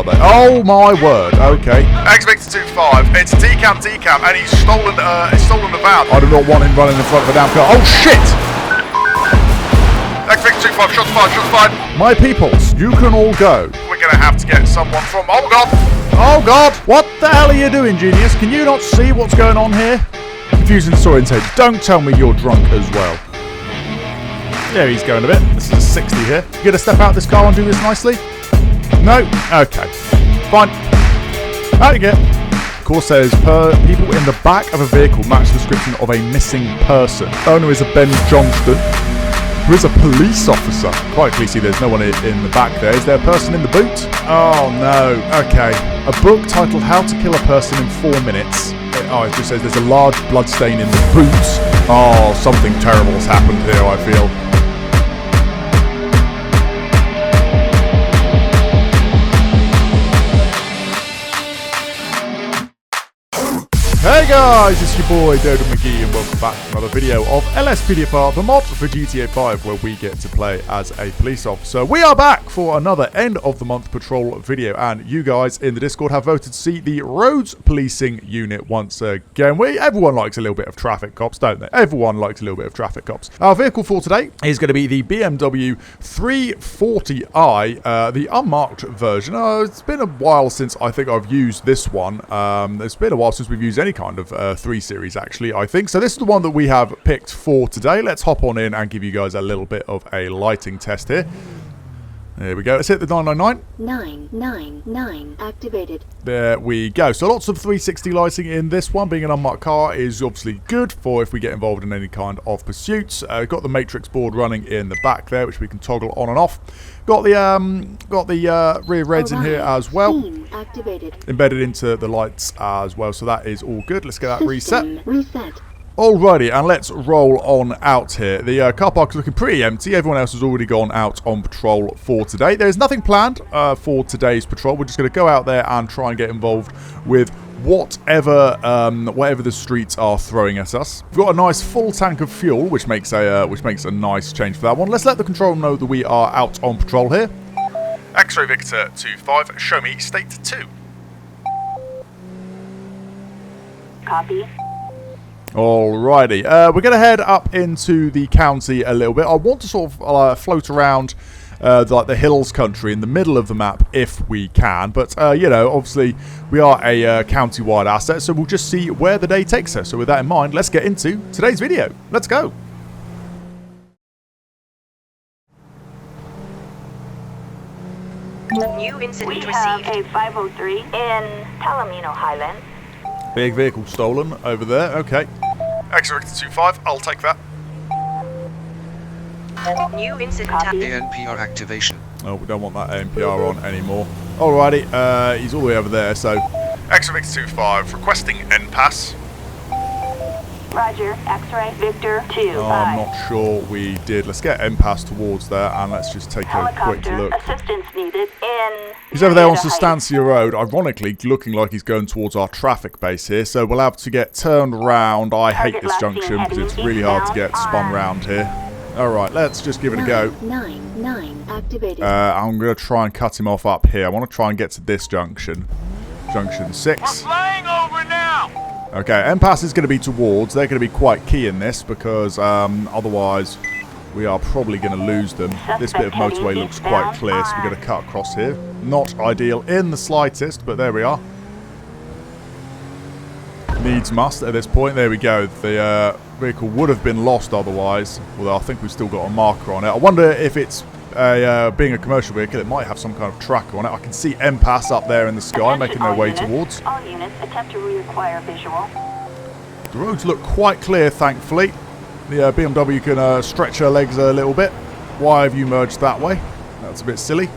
are they? Oh my word, okay. X-Victor 25, it's decam, and he's stolen the van. I do not want him running in front of a damn car. Oh shit! X-Victor 25, shots fired. My peoples, you can all go. We're gonna have to get someone from, oh god! Oh god, what the hell are you doing, genius? Can you not see what's going on here? Confusing disorientated. Don't tell me you're drunk as well. Yeah, he's going a bit. This is a 60 here. You gonna step out this car and do this nicely? No? Okay. Fine. Out you get. Corsairs people in the back of a vehicle match the description of a missing person. Owner is a Ben Johnston, who is a police officer. Quite clearly see there's no one in the back there. Is there a person in the boot? Oh no. Okay. A book titled How to Kill a Person in 4 Minutes. Oh, it just says there's a large blood stain in the boots. Oh, something terrible has happened here, I feel. Hey guys, it's your boy Dodo Mcgee and welcome back to another video of LSPDFR, the mod for GTA 5 where we get to play as a police officer. We are back for another end of the month patrol video and you guys in the Discord have voted to see the roads policing unit once again. Everyone likes a little bit of traffic cops, don't they? Everyone likes a little bit of traffic cops. Our vehicle for today is going to be the BMW 340i, the unmarked version. It's been a while since I think I've used this one. It's been a while since we've used any kind of 3 Series actually, I think. So this is the one that we have picked for today. Let's hop on in and give you guys a little bit of a lighting test here. There we go. Let's hit the 999. 999 activated. There we go. So lots of 360 lighting in this one. Being an unmarked car is obviously good for if we get involved in any kind of pursuits. We've got the matrix board running in the back there, which we can toggle on and off. Got the rear reds in here as well. Activated. Embedded into the lights as well. So that is all good. Let's get that System reset. Alrighty, and let's roll on out here. The car park is looking pretty empty. Everyone else has already gone out on patrol for today. There's nothing planned for today's patrol. We're just going to go out there and try and get involved with whatever the streets are throwing at us. We've got a nice full tank of fuel, which makes a nice change for that one. Let's let the control know that we are out on patrol here. X-Ray Victor 25, show me state 2. Copy. Alrighty, we're going to head up into the county a little bit. I want to sort of float around like the hills country in the middle of the map if we can. But, you know, obviously we are a county-wide asset, so we'll just see where the day takes us. So with that in mind, let's get into today's video. Let's go. New incident We have received. a 503 in Palomino Highlands. Big vehicle stolen over there. Okay. X-Ray Victor 25, I'll take that. New incident Copy. ANPR activation. Oh, we don't want that ANPR on anymore. Alrighty, he's all the way over there, so... X-Ray Victor 25, requesting NPass. Roger. X-ray Victor 25. Oh, I'm not sure we did. Let's get MPass towards there and let's just take a quick Helicopter look. assistance needed in. He's over there on Marietta Heights. Sustancia Road, ironically looking like he's going towards our traffic base here, so we'll have to get turned round. I hate Target this last junction seen because it's heading really hard to get eastbound spun on- round here. Alright, let's just give it a go. 999 activated. I'm going to try and cut him off up here. I want to try and get to this junction. Junction 6. Flying over now! Okay, MPass is going to be towards. They're going to be quite key in this because otherwise we are probably going to lose them. This bit of motorway looks quite clear, so we're going to cut across here. Not ideal in the slightest, but there we are. Needs must at this point. There we go. The vehicle would have been lost otherwise, although I think we've still got a marker on it. I wonder if it's being a commercial vehicle, it might have some kind of tracker on it. I can see MPass up there in the sky making their way towards. All units attempt to reacquire visual. The roads look quite clear, thankfully. The BMW can stretch her legs a little bit. Why have you merged that way? That's a bit silly.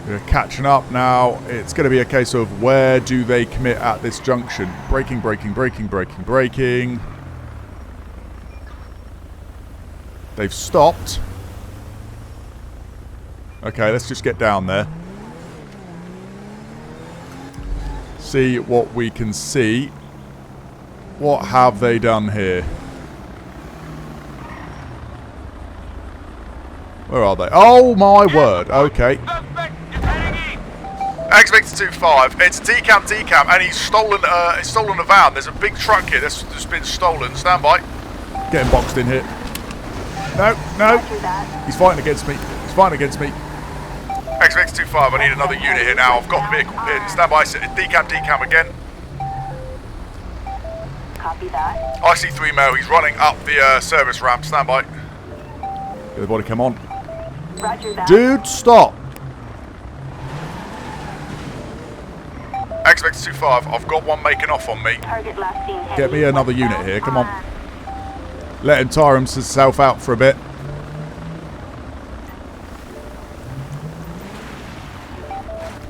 We're catching up now. It's going to be a case of where do they commit at this junction? Braking, braking, braking, braking, braking. They've stopped. Okay, let's just get down there. See what we can see. What have they done here? Where are they? Oh my word. Okay. X-Victor 2-5, it's decam, and he's stolen a van. There's a big truck here that's been stolen. Stand by. Getting boxed in here. No, no. Roger that. He's fighting against me. He's fighting against me. X-Victor 2-5, I need another unit here now. I've got the vehicle pinned. Stand by. Decam again. Copy that. IC3 male, he's running up the service ramp. Stand by. Everybody come on. Roger that. Dude, stop. X-Victor 2-5, I've got one making off on me. Target last seen heading Get me another unit westbound here, come on. Let him tire himself out for a bit.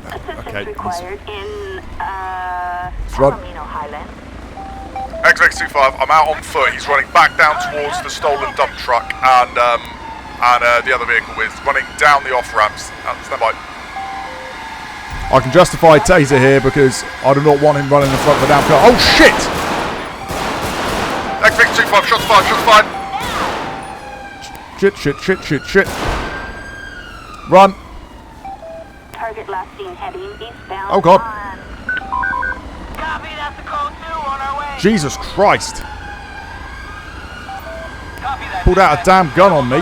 Assistance Okay, required in run. Palomino Highlands. X-Victor 2-5, I'm out on foot. He's running back down towards the stolen dump truck and the other vehicle is running down the off ramps. Stand by. I can justify taser here because I do not want him running in front of the damn car. Oh shit! X-Victor 2-5, shots fired. Shit. Run. Target last seen heading eastbound. Oh god. Copy, that's the code 2 on our way. Jesus Christ. Copy that. Pulled out a damn gun on me.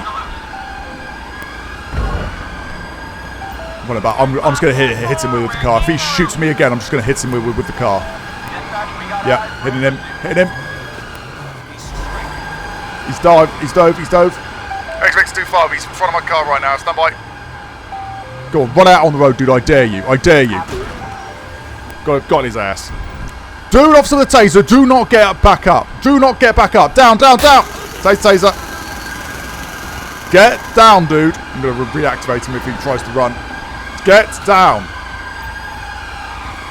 What about? I'm just going to hit him with the car. If he shoots me again, I'm just going to hit him with the car. Yeah, hitting him. He's dove. X-Victor 2-5, he's in front of my car right now. Stand by. Go on, run out on the road, dude. I dare you. Got his ass. Dude, officer the taser, do not get back up. Down. Taser. Get down, dude. I'm going to reactivate him if he tries to run. Get down.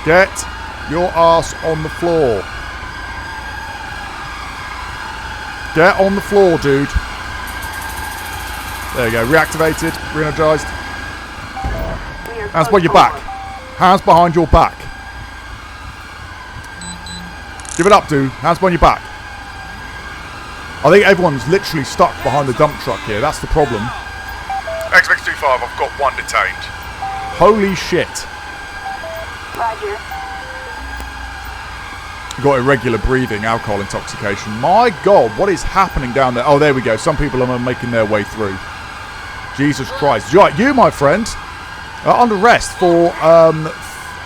Get your ass on the floor. Get on the floor, dude. There you go. Reactivated. Re-energized. Hands behind your back. Hands behind your back. Give it up, dude. Hands behind your back. I think everyone's literally stuck behind the dump truck here. That's the problem. X-Victor 2-5, I've got one detained. Holy shit. Roger. Got irregular breathing, alcohol intoxication. My God, what is happening down there? Oh, there we go. Some people are making their way through. Jesus Christ. You, my friend, are under arrest for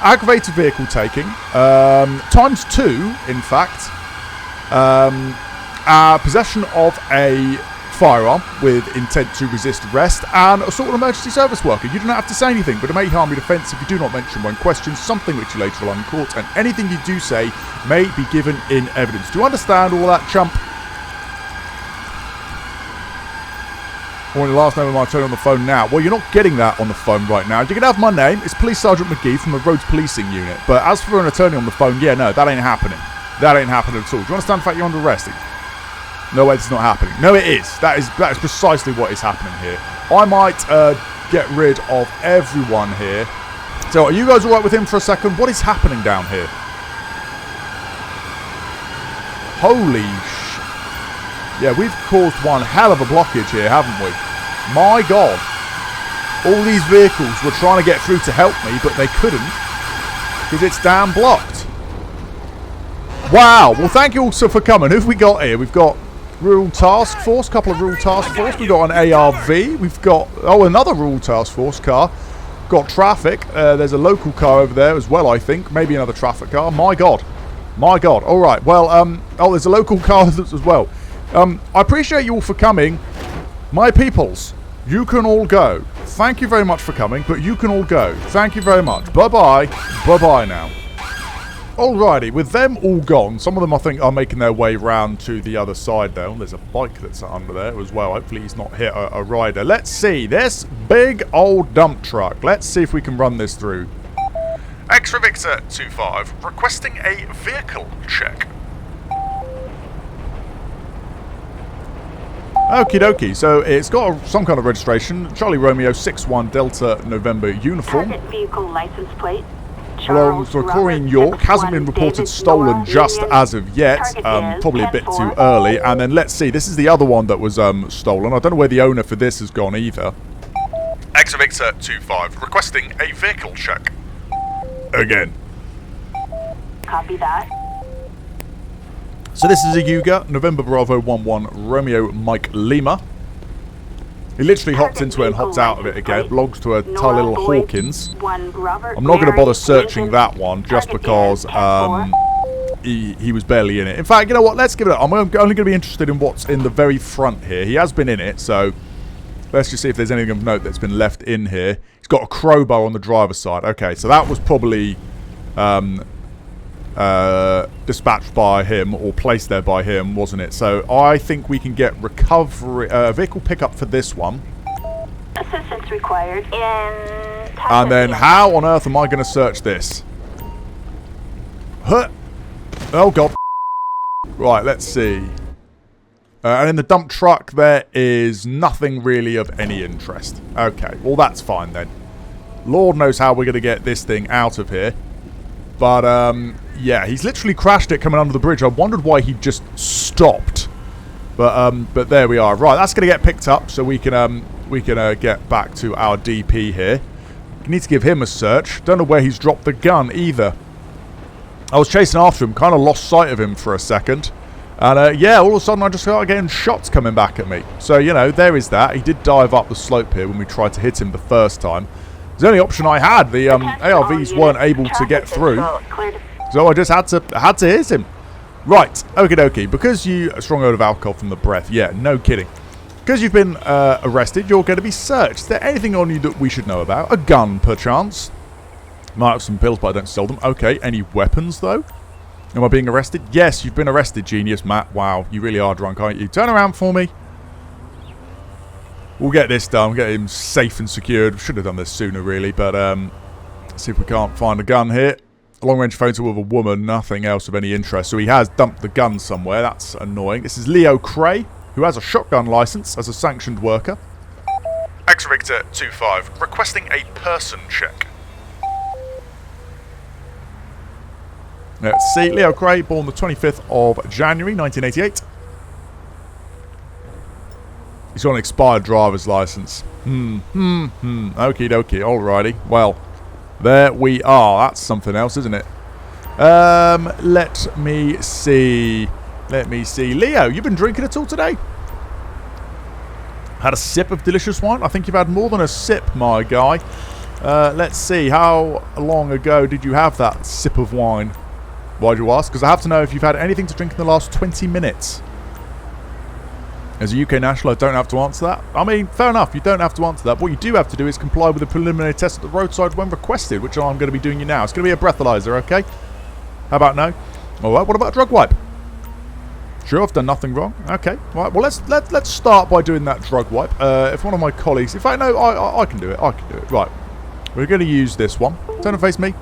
aggravated vehicle taking. ×2, in fact. Possession of a firearm with intent to resist arrest, and assault on emergency service worker. You do not have to say anything, but it may harm your defence if you do not mention when questioned something which you later rely in court, and anything you do say may be given in evidence. Do you understand all that, chump? I want your last name on my turn on the phone now. Well, you're not getting that on the phone right now. You can have my name. It's Police Sergeant Mcgee from the Roads Policing Unit. But as for an attorney on the phone, yeah, no, that ain't happening. That ain't happening at all. Do you understand the fact you're under arrest? No way, it's not happening. No, it is. That is precisely what is happening here. I might get rid of everyone here. So, are you guys all right with him for a second? What is happening down here? Holy sh... Yeah, we've caused one hell of a blockage here, haven't we? My God. All these vehicles were trying to get through to help me, but they couldn't. Because it's damn blocked. Wow. Well, thank you also for coming. Who have we got here? We've got Rural Task Force, couple of Rural Task Force. We've got an ARV. We've got, another Rural Task Force car. Got traffic. There's a local car over there as well, I think. Maybe another traffic car. My God. My God. All right. Well, there's a local car as well. I appreciate you all for coming. My peoples, you can all go. Thank you very much for coming, but you can all go. Thank you very much. Bye-bye. Bye-bye now. Alrighty, with them all gone, some of them I think are making their way round to the other side though. There's a bike that's under there as well. Hopefully he's not hit a rider. Let's see, this big old dump truck. Let's see if we can run this through. X-Ray Victor 2-5, requesting a vehicle check. Okie dokie, so it's got some kind of registration. Charlie Romeo 61 Delta November uniform. Target vehicle license plate. Belongs to Corinne York. Hasn't been reported stolen just as of yet. Probably a bit too early. And then let's see, this is the other one that was stolen. I don't know where the owner for this has gone either. X-ray Victor 25, requesting a vehicle check. Again. Copy that. So this is a Yuga, November Bravo 11, Romeo Mike Lima. He literally hopped into it and hopped out of it again. Belongs to a tiny little Hawkins. I'm not going to bother searching that one just because he was barely in it. In fact, you know what? Let's give it up. I'm only going to be interested in what's in the very front here. He has been in it, so let's just see if there's anything of note that's been left in here. He's got a crowbar on the driver's side. Okay, so that was probably dispatched by him or placed there by him, wasn't it? So I think we can get recovery vehicle pickup for this one. Assistance required in... And then how on earth am I going to search this? Huh. Oh god. Right, let's see. And in the dump truck there is nothing really of any interest. Okay, well that's fine then. Lord knows how we're going to get this thing out of here. But yeah, he's literally crashed it coming under the bridge. I wondered why he just stopped. But there we are. Right, that's going to get picked up so we can get back to our DP here. We need to give him a search. Don't know where he's dropped the gun either. I was chasing after him, kind of lost sight of him for a second. And yeah, all of a sudden I just started getting shots coming back at me. So, you know, there is that. He did dive up the slope here when we tried to hit him the first time. It's the only option I had. The ARVs weren't able to get through. So I just had to hit him. Right, okie dokie. Because you... A strong odor of alcohol from the breath. Yeah, no kidding. Because you've been arrested, you're going to be searched. Is there anything on you that we should know about? A gun, perchance? Might have some pills, but I don't sell them. Okay, any weapons, though? Am I being arrested? Yes, you've been arrested, genius, Matt. Wow, you really are drunk, aren't you? Turn around for me. We'll get this done. Get him safe and secured. Should have done this sooner, really, but let's see if we can't find a gun here. A long-range photo of a woman, nothing else of any interest. So he has dumped the gun somewhere. That's annoying. This is Leo Cray, who has a shotgun license as a sanctioned worker. X-ray Victor 25, requesting a person check. Let's see. Leo Cray, born the 25th of January, 1988. He's got an expired driver's license. Okie dokie. Alrighty. Well, there we are. That's something else, isn't it? Let me see. Leo, you've been drinking at all today? Had a sip of delicious wine? I think you've had more than a sip, my guy. Let's see. How long ago did you have that sip of wine? Why'd you ask? Because I have to know if you've had anything to drink in the last 20 minutes. As a UK national, I don't have to answer that. I mean, fair enough, you don't have to answer that. What you do have to do is comply with the preliminary test at the roadside when requested, which I'm going to be doing you now. It's going to be a breathalyzer, okay? How about no? Alright, what about a drug wipe? Sure, I've done nothing wrong. Okay, right, well, let's start by doing that drug wipe. If one of my colleagues... In fact, no, I can do it. I can do it. Right, we're going to use this one. Turn and face me.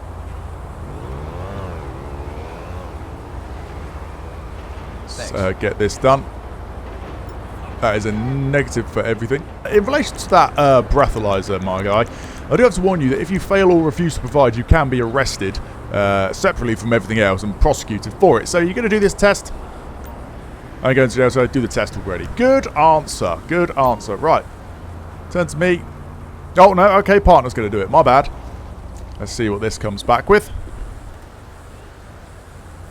Get this done. That is a negative for everything. In relation to that breathalyzer, my guy, I do have to warn you that if you fail or refuse to provide, you can be arrested separately from everything else and prosecuted for it. So you're going to do this test. I'm going to jail, so do the test already. Good answer. Good answer. Right. Turn to me. Oh, no. Okay, partner's going to do it. My bad. Let's see what this comes back with.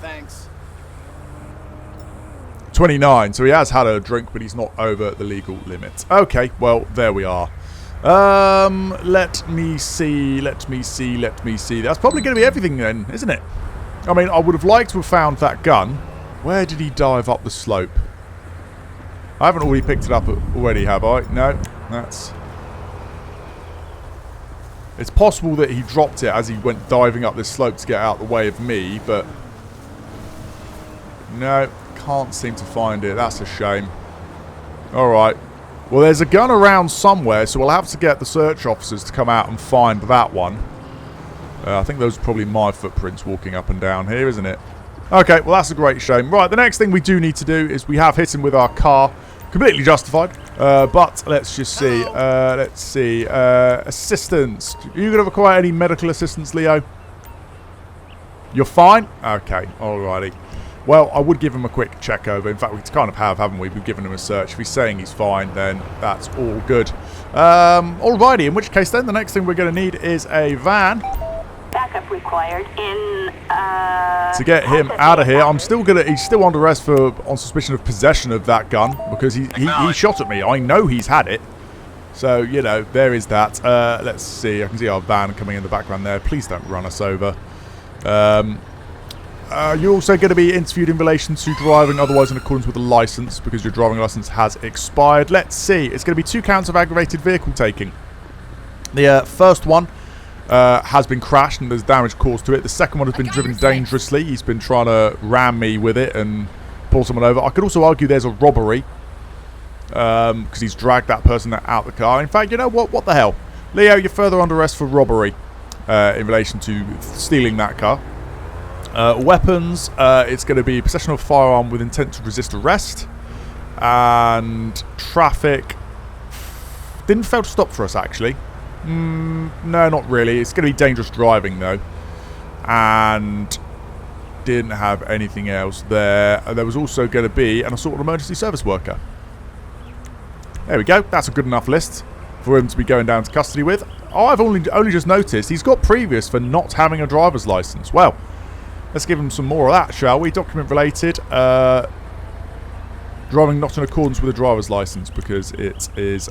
Thanks. 29, so he has had a drink, but he's not over the legal limit. Okay, well, there we are. Let me see. That's probably going to be everything then, isn't it? I mean, I would have liked to have found that gun. Where did he dive up the slope? I haven't already picked it up already, have I? No, that's... It's possible that he dropped it as he went diving up this slope to get out of the way of me, but... No. Can't seem to find it. That's a shame. Alright. Well, there's a gun around somewhere, so we'll have to get the search officers to come out and find that one. I think those are probably my footprints walking up and down here, isn't it? Okay, well, that's a great shame. Right, the next thing we do need to do is we have hit him with our car. Completely justified. But let's just see. Let's see. Assistance. Are you going to require any medical assistance, Leo? You're fine? Okay, alrighty. Well, I would give him a quick check over. In fact, we kind of have, haven't we? We've given him a search. If he's saying he's fine, then that's all good. Alrighty, in which case then, the next thing we're going to need is a van. Backup required in, to get him out of here. He's still under arrest on suspicion of possession of that gun, because he shot at me. I know he's had it. So, you know, there is that. Let's see. I can see our van coming in the background there. Please don't run us over. You're also going to be interviewed in relation to driving otherwise in accordance with the license, because your driving license has expired. Let's see. It's going to be 2 counts of aggravated vehicle taking. The first one has been crashed and there's damage caused to it. The second one has been driven dangerously. He's been trying to ram me with it and pull someone over. I could also argue there's a robbery, because he's dragged that person out the car. In fact, you know what? What the hell? Leo, you're further under arrest for robbery in relation to stealing that car. Weapons, it's going to be possession of a firearm with intent to resist arrest. And traffic didn't fail to stop for us, actually. No, not really. It's going to be dangerous driving, though. And didn't have anything else there. There was also going to be an assault on emergency service worker. There we go. That's a good enough list for him to be going down to custody with. Oh, I've only just noticed he's got previous for not having a driver's license. Well, let's give him some more of that, shall we? Document related. Driving not in accordance with a driver's license because it is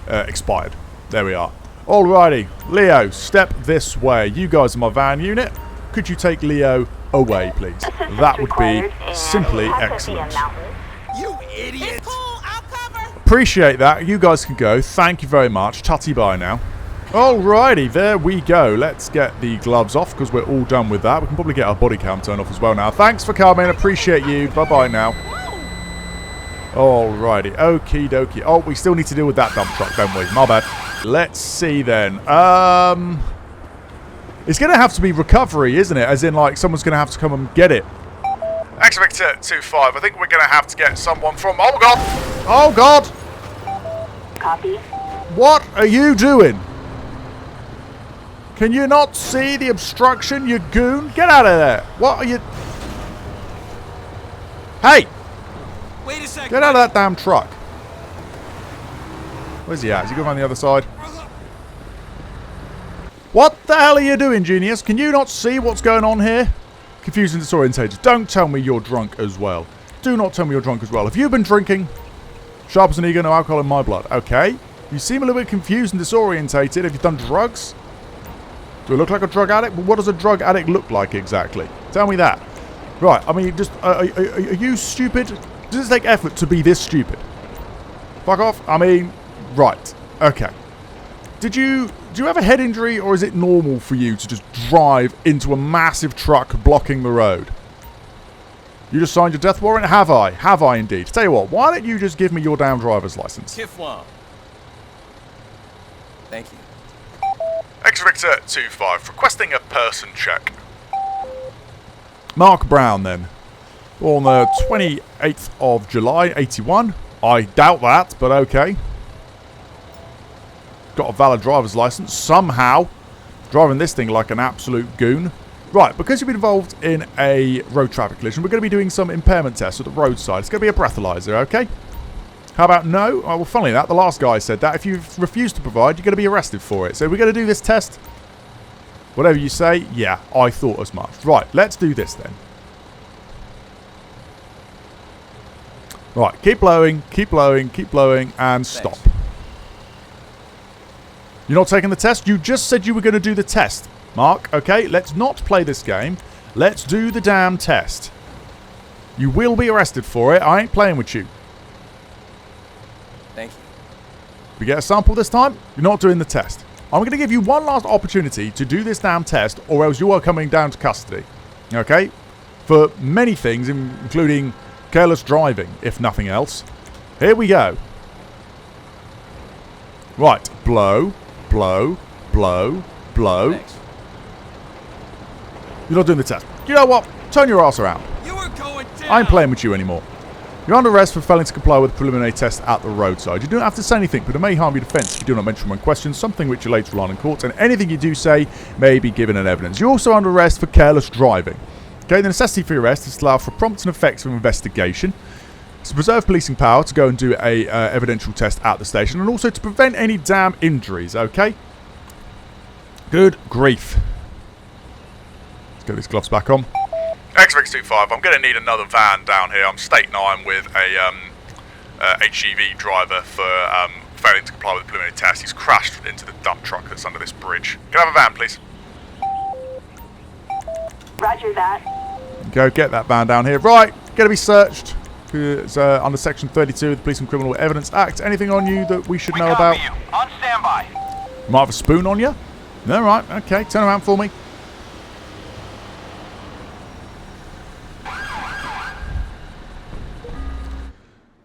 expired. There we are. Alrighty. Leo, step this way. You guys are my van unit. Could you take Leo away, please? That would be simply excellent. You idiot! It's cool, I'll cover. Appreciate that. You guys can go. Thank you very much. Tutty bye now. Alrighty, there we go. Let's get the gloves off because we're all done with that. We can probably get our body cam turned off as well now. Thanks for coming. Appreciate you. Bye-bye now. Alrighty. Okie dokie. Oh, we still need to deal with that dump truck, don't we? My bad. Let's see then. It's going to have to be recovery, isn't it? As in, like, someone's going to have to come and get it. X-Victor 25, I think we're going to have to get someone from... Oh, God! Oh, God! Copy. What are you doing? Can you not see the obstruction, you goon? Get out of there. What are you... Hey! Wait a second. Get out of that damn truck. Where's he at? Is he going around the other side? What the hell are you doing, genius? Can you not see what's going on here? Confused and disorientated. Don't tell me you're drunk as well. Do not tell me you're drunk as well. Have you been drinking? Sharp as an eagle, no alcohol in my blood. Okay. You seem a little bit confused and disorientated. Have you done drugs? Do I look like a drug addict? But what does a drug addict look like exactly? Tell me that. Right, I mean, just, are you stupid? Does it take effort to be this stupid? Fuck off. I mean, right. Okay. Do you have a head injury, or is it normal for you to just drive into a massive truck blocking the road? You just signed your death warrant? Have I? Have I indeed? Tell you what, why don't you just give me your damn driver's license? 𝗗𝗶𝘀𝗰𝗹. Thank you. X-Victor 25, requesting a person check. Mark Brown, then. On the 28th of July, 81. I doubt that, but okay. Got a valid driver's license. Somehow. Driving this thing like an absolute goon. Right, because you've been involved in a road traffic collision, we're going to be doing some impairment tests at the roadside. It's going to be a breathalyzer, okay? How about no? Oh, well, funnily that, the last guy said that. If you refuse to provide, you're going to be arrested for it. So we're going to do this test. Whatever you say, yeah, I thought as much. Right, let's do this then. Right, keep blowing, and stop. Thanks. You're not taking the test? You just said you were going to do the test, Mark. Okay, let's not play this game. Let's do the damn test. You will be arrested for it. I ain't playing with you. Thank you. We get a sample this time? You're not doing the test. I'm going to give you one last opportunity to do this damn test, or else you are coming down to custody. Okay? For many things, including careless driving, if nothing else. Here we go. Right. Blow, blow, blow, blow. Thanks. You're not doing the test. You know what? Turn your ass around. You were going down. I ain't playing with you anymore. You're under arrest for failing to comply with the preliminary test at the roadside. You don't have to say anything, but it may harm your defence if you do not mention when questioned, something which you later rely on in court, and anything you do say may be given in evidence. You're also under arrest for careless driving. Okay, the necessity for your arrest is to allow for prompt and effective investigation, to preserve policing power, to go and do a evidential test at the station, and also to prevent any damn injuries, okay? Good grief. Let's get these gloves back on. X-Victor 25, I'm going to need another van down here. I'm State 9 with a HGV driver for failing to comply with the preliminary test. He's crashed into the dump truck that's under this bridge. Can I have a van, please? Roger that. Go get that van down here. Right, going to be searched. It's under Section 32 of the Police and Criminal Evidence Act. Anything on you that we should know about? You. On standby. Might have a spoon on you? No, right, okay, turn around for me.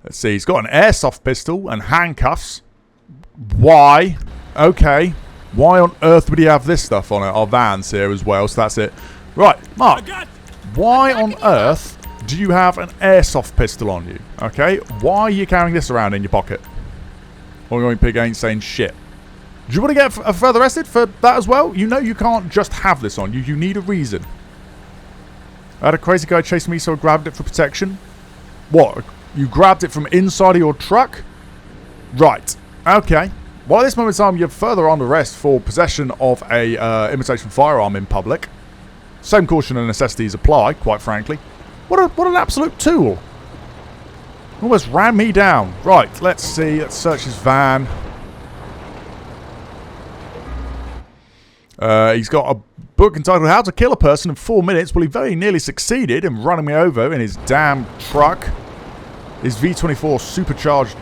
Let's see, he's got an airsoft pistol and handcuffs. Why? Okay. Why on earth would he have this stuff on it? Our van's here as well, so that's it. Right, Mark. Why on earth do you have an airsoft pistol on you? Okay, why are you carrying this around in your pocket? Ongoing pig ain't saying shit. Do you want to get further arrested for that as well? You know you can't just have this on you. You need a reason. I had a crazy guy chasing me, so I grabbed it for protection. What? You grabbed it from inside of your truck? Right. Okay. Well, at this moment in time, you're further on arrest for possession of a imitation firearm in public. Same caution and necessities apply, quite frankly. What an absolute tool. Almost ran me down. Right, let's see. Let's search his van. He's got a book entitled How to Kill a Person in 4 Minutes. Well, he very nearly succeeded in running me over in his damn truck. His V24 supercharged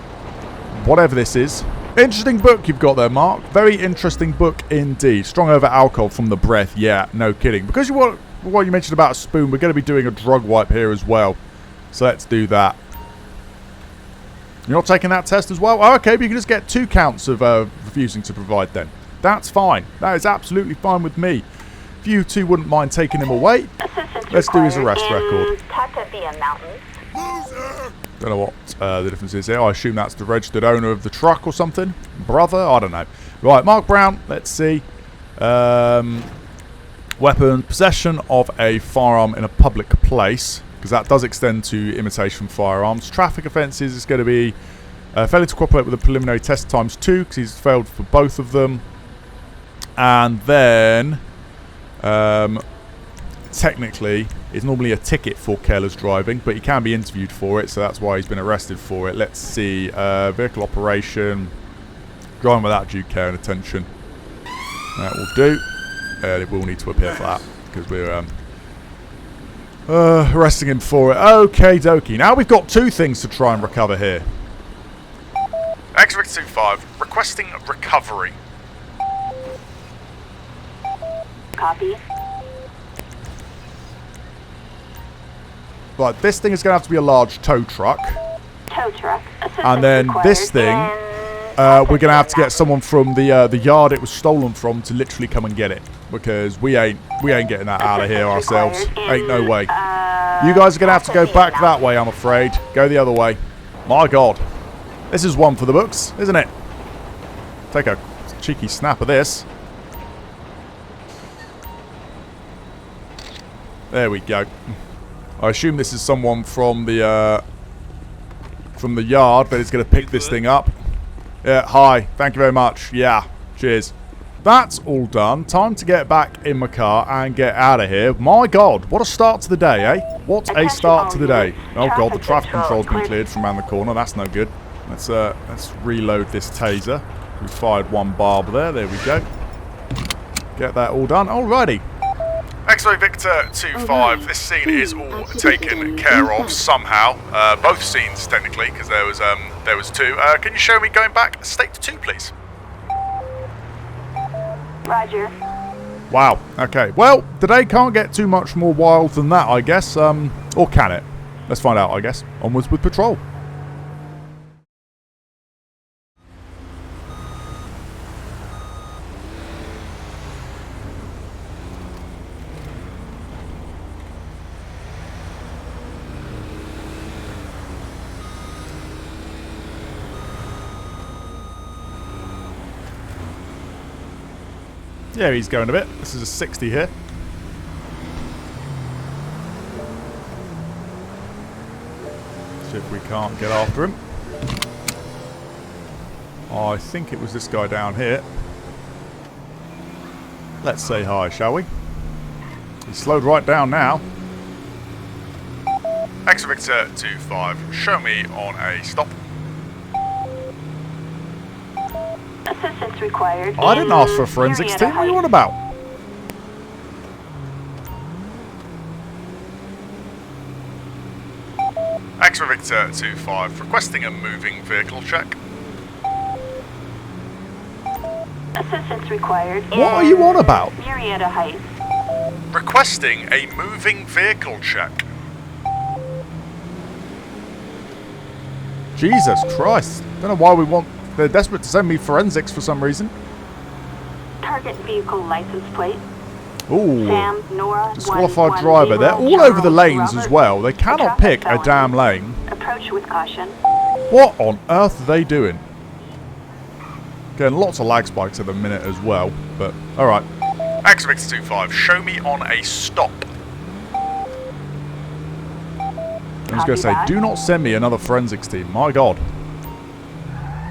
whatever this is. Interesting book you've got there, Mark. Very interesting book indeed. Strong over alcohol from the breath. Yeah, no kidding. Because what you mentioned about a spoon, we're going to be doing a drug wipe here as well. So let's do that. You're not taking that test as well? Oh, okay, but you can just get 2 counts of refusing to provide then. That's fine. That is absolutely fine with me. If you two wouldn't mind taking him away, let's do his arrest record. Don't know what the difference is here. I assume that's the registered owner of the truck or something. Brother? I don't know. Right, Mark Brown. Let's see. Weapon. Possession of a firearm in a public place. Because that does extend to imitation firearms. Traffic offences is going to be failing to cooperate with the preliminary test ×2. Because he's failed for both of them. And then... technically, it's normally a ticket for careless driving, but he can be interviewed for it, so that's why he's been arrested for it. Let's see. Vehicle operation. Driving without due care and attention. That will do. They will need to appear for that, because we're arresting him for it. Okie dokie. Now we've got 2 things to try and recover here. X-Victor 25, requesting recovery. Copy. Right, this thing is going to have to be a large tow truck. Tow truck. And then this thing, we're going to have to get someone from the yard it was stolen from to literally come and get it. Because we ain't getting that out of here ourselves. Ain't no way. You guys are going to have to go back that way, I'm afraid. Go the other way. My God. This is one for the books, isn't it? Take a cheeky snap of this. There we go. I assume this is someone from the yard that is going to pick this thing up. Yeah, hi. Thank you very much. Yeah, cheers. That's all done. Time to get back in my car and get out of here. My God, what a start to the day, eh? What a start to the day. Oh God, the traffic control's been cleared from around the corner. That's no good. Let's reload this taser. We fired 1 barb there. There we go. Get that all done. Alrighty. X-Ray Victor 25, this scene is all taken care of somehow. Both scenes, technically, because there was 2. Can you show me going back State 2, please? Roger. Wow. Okay. Well, today can't get too much more wild than that, I guess. Or can it? Let's find out, I guess. Onwards with patrol. Yeah, he's going a bit. This is a 60 here. See if we can't get after him. I think it was this guy down here. Let's say hi, shall we? He's slowed right down now. X-Victor 25, show me on a stop. Assistance required. I didn't ask for a forensics team. What are you on about? X-Victor 25, requesting a moving vehicle check. Assistance required. What are you on about? Marietta Heights. Requesting a moving vehicle check. Jesus Christ. Don't know why we want... They're desperate to send me forensics for some reason. Target vehicle license plate. Ooh. Sam, Nora, Disqualified driver. They're all over the lanes as well. They cannot pick a damn lane. Approach with caution. What on earth are they doing? Getting lots of lag spikes at the minute as well. But, alright. X-Victor 25, show me on a stop. I was going to say, do not send me another forensics team. My God.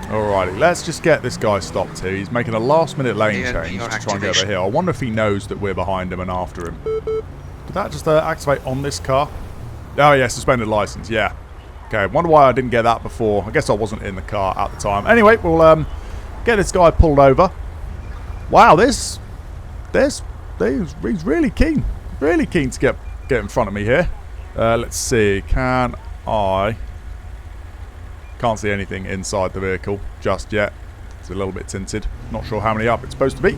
Alrighty, let's just get this guy stopped here. He's making a last-minute lane change to try and get over here. I wonder if he knows that we're behind him and after him. Did that just activate on this car? Oh, yeah, suspended license. Yeah. Okay, wonder why I didn't get that before. I guess I wasn't in the car at the time. Anyway, we'll get this guy pulled over. Wow, he's really keen. Really keen to get in front of me here. Let's see, can I... Can't see anything inside the vehicle just yet. It's a little bit tinted. Not sure how many up it's supposed to be.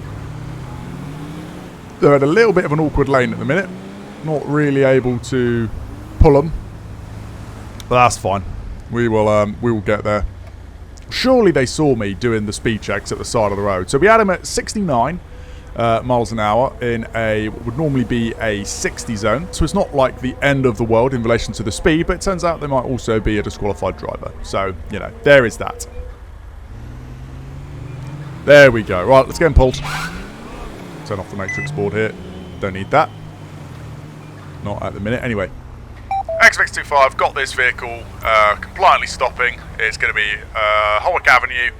They're at a little bit of an awkward lane at the minute. Not really able to pull them. But that's fine. We will get there. Surely they saw me doing the speed checks at the side of the road. So we had him at 69 miles an hour in a what would normally be a 60 zone. So it's not like the end of the world in relation to the speed, but it turns out they might also be a disqualified driver. So, you know, there is that. There we go. Right, let's get him pulled. Turn off the matrix board here. Don't need that. Not at the minute. Anyway. X-Victor 25, got this vehicle compliantly stopping. It's going to be Holwick Avenue.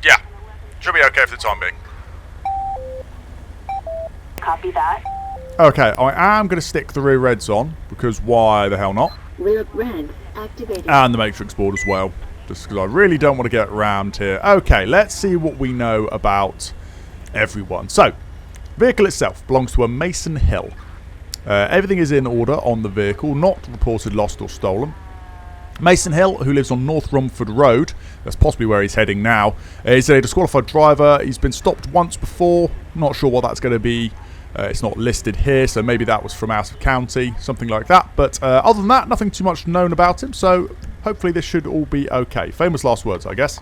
Yeah. Should be okay for the time being. Copy that. Okay, I am going to stick the rear reds on, because why the hell not? Rear reds activated. And the matrix board as well, just because I really don't want to get rammed here. Okay, let's see what we know about everyone. So, vehicle itself belongs to a Mason Hill. Everything is in order on the vehicle, not reported lost or stolen. Mason Hill, who lives on North Romford Road, that's possibly where he's heading now, is a disqualified driver. He's been stopped once before, not sure what that's going to be. It's not listed here, so maybe that was from out of county, something like that. But other than that, nothing too much known about him, so hopefully this should all be okay. Famous last words, I guess.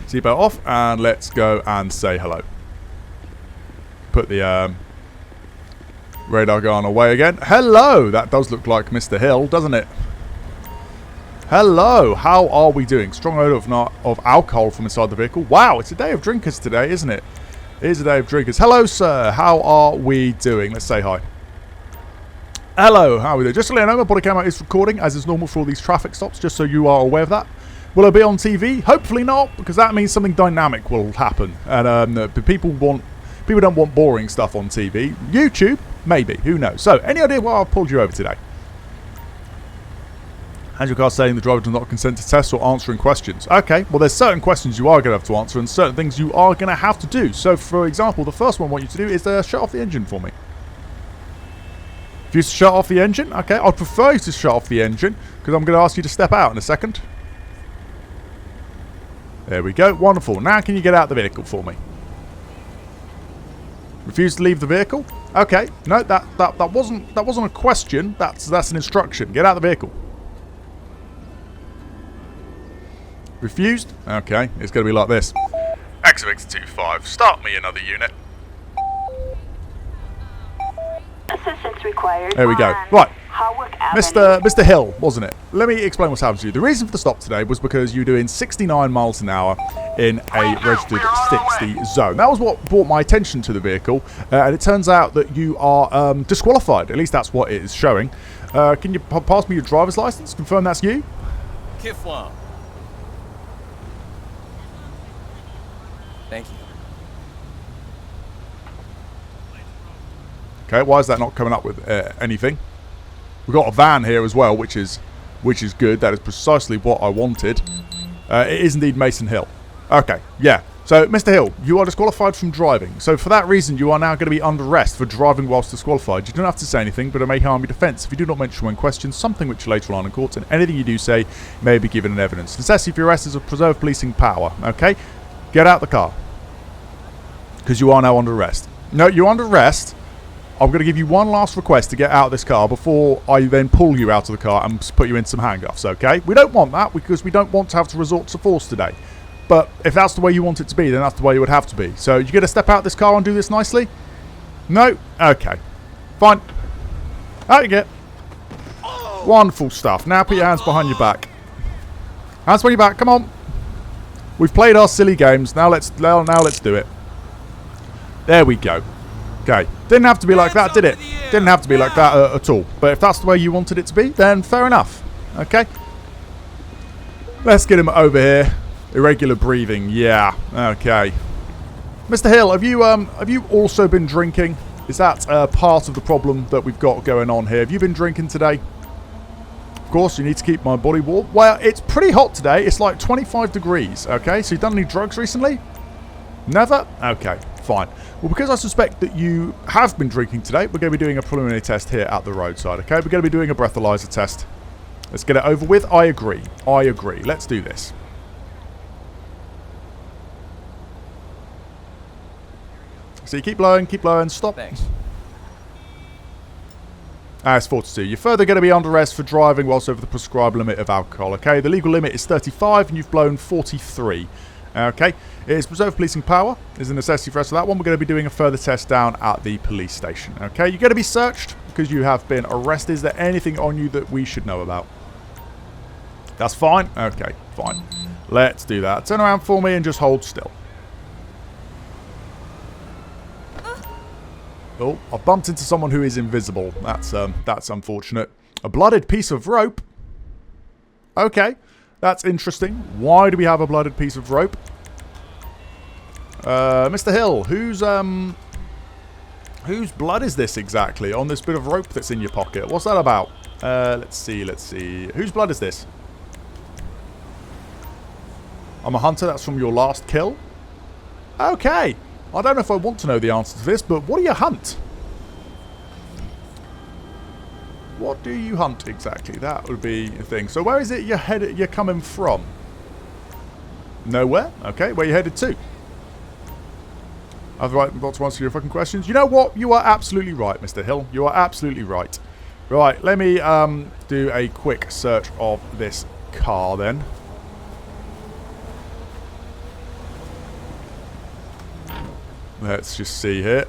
Seatbelt off, and let's go and say hello. Put the radar gun away again. Hello! That does look like Mr. Hill, doesn't it? Hello! How are we doing? Strong odour of alcohol from inside the vehicle. Wow, it's a day of drinkers today, isn't it? It is a day of drinkers. Hello, sir. How are we doing? Let's say hi. Hello, how are we doing? Just to let you know, my body camera is recording, as is normal for all these traffic stops, just so you are aware of that. Will I be on TV? Hopefully not, because that means something dynamic will happen. And people don't want boring stuff on TV. YouTube? Maybe. Who knows? So, any idea why I've pulled you over today? Has your car saying the driver does not consent to tests or answering questions? Okay, well there's certain questions you are going to have to answer and certain things you are going to have to do. So, for example, the first one I want you to do is shut off the engine for me. If you shut off the engine, okay, I'd prefer you to shut off the engine because I'm going to ask you to step out in a second. There we go. Wonderful. Now can you get out the vehicle for me? Refuse to leave the vehicle? Okay. No, that wasn't a question. That's an instruction. Get out of the vehicle. Refused? Okay. It's going to be like this. X-Victor 25, start me another unit. Assistance required. There we go. Right. Avenue. Mr. Hill, wasn't it? Let me explain what's happened to you. The reason for the stop today was because you were doing 69 miles an hour in a registered 60 zone. That was what brought my attention to the vehicle, and it turns out that you are disqualified. At least that's what it is showing. Can you pass me your driver's license? Confirm that's you? 𝗗𝗶𝘀𝗰𝗹𝗶𝗺𝗵. Thank you. Okay, why is that not coming up with anything? We've got a van here as well, which is good. That is precisely what I wanted. It is indeed Mason Hill. Okay, yeah. So, Mr. Hill, you are disqualified from driving. So, for that reason, you are now going to be under arrest for driving whilst disqualified. You don't have to say anything, but it may harm your defence if you do not mention when questioned something which later on in court, and anything you do say may be given in evidence. Necessity for your arrest is a preserved policing power. Okay? Get out the car. Because you are now under arrest. No, you're under arrest. I'm going to give you one last request to get out of this car before I then pull you out of the car and put you in some handcuffs, okay? We don't want that because we don't want to have to resort to force today. But if that's the way you want it to be, then that's the way it would have to be. So you going to step out of this car and do this nicely? No? Okay. Fine. Out you get. Wonderful stuff. Now put your hands behind your back. Hands behind your back. Come on. We've played our silly games. Now let's do it. There we go. Okay. Didn't have to be like that, did it? Didn't have to be like that at all. But if that's the way you wanted it to be, then fair enough. Okay. Let's get him over here. Irregular breathing. Yeah. Okay. Mr. Hill, have you also been drinking? Is that part of the problem that we've got going on here? Have you been drinking today? Of course, you need to keep my body warm. Well, it's pretty hot today. It's like 25 degrees. Okay. So you've done any drugs recently? Never? Okay. Fine. Well, because I suspect that you have been drinking today, we're going to be doing a preliminary test here at the roadside, okay? We're going to be doing a breathalyzer test. Let's get it over with. I agree. I agree. Let's do this. So you keep blowing, stop. Thanks. It's 42. You're further going to be under arrest for driving whilst over the prescribed limit of alcohol, okay? The legal limit is 35 and you've blown 43. Okay, it is preserved policing power. Is a necessity for us for that one. We're going to be doing a further test down at the police station. Okay, you're going to be searched because you have been arrested. Is there anything on you that we should know about? That's fine. Okay, fine. Let's do that. Turn around for me and just hold still. Oh, I've bumped into someone who is invisible. That's unfortunate. A blooded piece of rope. Okay. That's interesting. Why do we have a blooded piece of rope? Mr. Hill, whose blood is this exactly on this bit of rope that's in your pocket? What's that about? Let's see. Whose blood is this? I'm a hunter. That's from your last kill. Okay. I don't know if I want to know the answer to this, but what do you hunt? What do you hunt exactly? That would be a thing. So where is it you're coming from? Nowhere? Okay, where are you headed to? I've got to answer your fucking questions. You know what? You are absolutely right, Mr. Hill. You are absolutely right. Right, let me do a quick search of this car then. Let's just see here.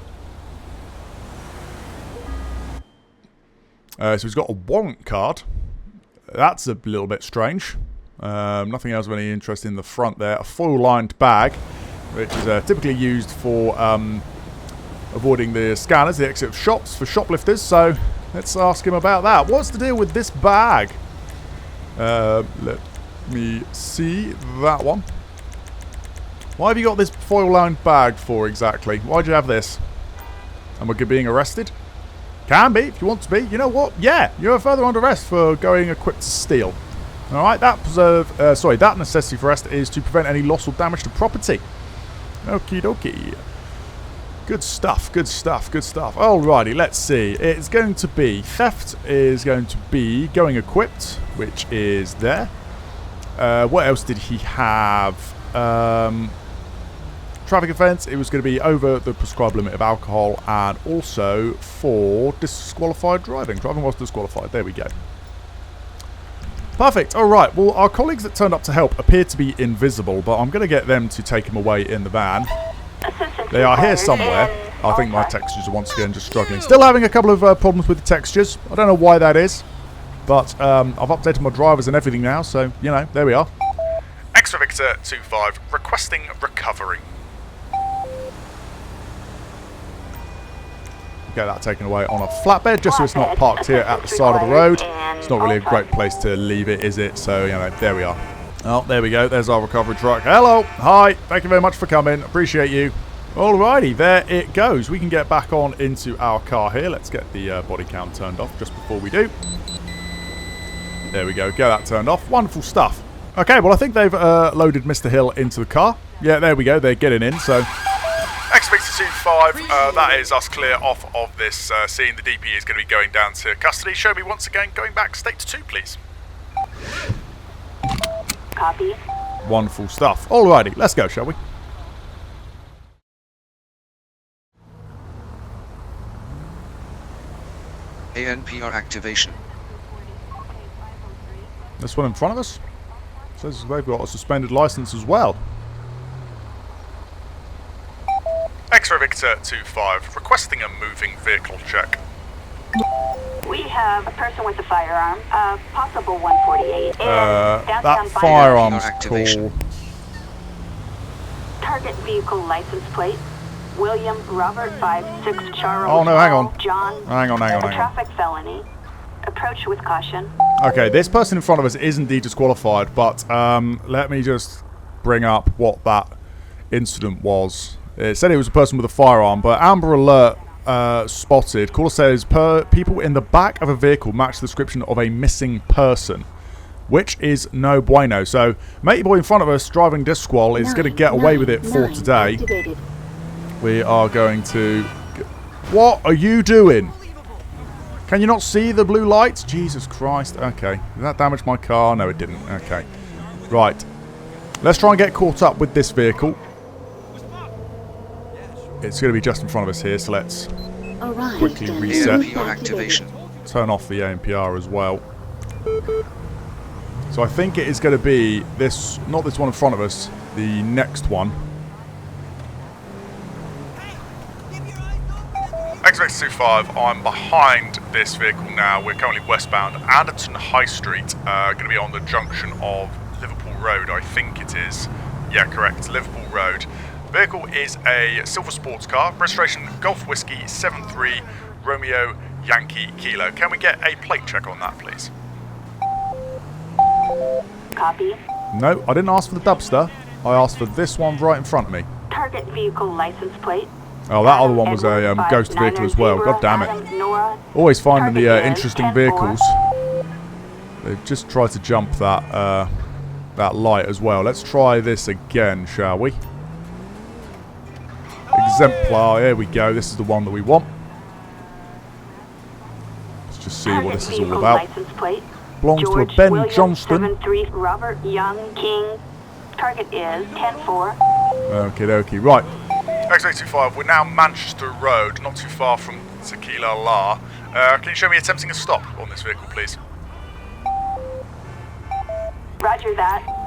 So he's got a warrant card. That's a little bit strange. Nothing else of any interest in the front there. A foil-lined bag, which is typically used for avoiding the scanners, the exit of shops for shoplifters. So let's ask him about that. What's the deal with this bag? Let me see that one. Why have you got this foil-lined bag for exactly? Why'd you have this? Am I being arrested? Can be, if you want to be. You know what? Yeah, you're further under arrest for going equipped to steal. Alright, that necessity for arrest is to prevent any loss or damage to property. Okie dokie. Good stuff, good stuff, good stuff. Alrighty, let's see. It's going to be, theft is going to be going equipped, which is there. What else did he have? Traffic offence, it was going to be over the prescribed limit of alcohol, and also for disqualified driving. Driving whilst disqualified. There we go. Perfect. Alright, well, our colleagues that turned up to help appear to be invisible, but I'm going to get them to take him away in the van. They are here somewhere. I think my textures are once again just struggling. Still having a couple of problems with the textures. I don't know why that is, but I've updated my drivers and everything now, so, you know, there we are. X-ray Victor 25, requesting recovery. Get that taken away on a flatbed, just so it's not parked here at the side of the road. It's not really a great place to leave it, is it? So, you know, there we are. Oh, there we go. There's our recovery truck. Hello. Hi. Thank you very much for coming. Appreciate you. Alrighty, there it goes. We can get back on into our car here. Let's get the body cam turned off just before we do. There we go. Get that turned off. Wonderful stuff. Okay, well, I think they've loaded Mr. Hill into the car. Yeah, there we go. They're getting in, so... X-Victor 25, that is us clear off of this scene. The DP is going to be going down to custody. Show me once again going back state to 2, please. Copy. Wonderful stuff. Alrighty, let's go, shall we? ANPR activation. This one in front of us says they've got a suspended license as well. X-ray Victor 25, requesting a moving vehicle check. We have a person with a firearm, possible 148. That firearm's cool. Target vehicle license plate, William Robert 56 Charles. Oh no, hang on. John. Hang on. Traffic felony. Approach with caution. Okay, this person in front of us is indeed disqualified, but let me just bring up what that incident was. It said it was a person with a firearm, but Amber Alert spotted. Caller says people in the back of a vehicle match the description of a missing person, which is no bueno. So, matey boy in front of us driving Disqual is going to get away with it for today. Activated. We are going to... What are you doing? Can you not see the blue lights? Jesus Christ. Okay. Did that damage my car? No, it didn't. Okay. Right. Let's try and get caught up with this vehicle. It's going to be just in front of us here, so let's quickly reset. ANPR activation. Turn off the ANPR as well. So I think it is going to be this, not this one in front of us, the next one. X-Victor 25, I'm behind this vehicle now. We're currently westbound Anderton High Street, going to be on the junction of Liverpool Road, I think it is. Yeah, correct, Liverpool Road. Vehicle is a silver sports car, registration Golf Whiskey 73 Romeo Yankee Kilo. Can we get a plate check on that, please? Copy. No, I didn't ask for the Dubster. I asked for this one right in front of me. Target vehicle license plate. Oh, that other one was a ghost vehicle as well. God damn it. Always finding the interesting vehicles. They've just tried to jump that that light as well. Let's try this again, shall we? Exemplar, here we go. This is the one that we want. Let's just see what this is all about. Belongs to a Ben Johnston. 73 Robert Young King. Target is 10-4. Okie dokie, right. X-85, we're now Manchester Road, not too far from Tequila La. Can you show me attempting a stop on this vehicle, please? Roger that.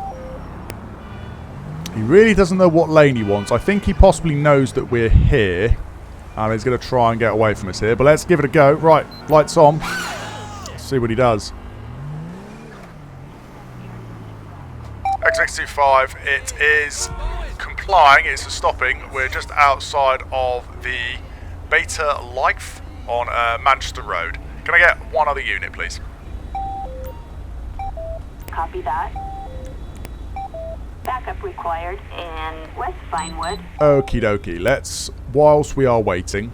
He really doesn't know what lane he wants. I think he possibly knows that we're here. And he's going to try and get away from us here. But let's give it a go. Right, lights on. Let's see what he does. X-X25, it is complying, it's stopping. We're just outside of the Beta Life on Manchester Road. Can I get one other unit, please? Copy that. Backup required in West Vinewood. Okie dokie. Let's, whilst we are waiting,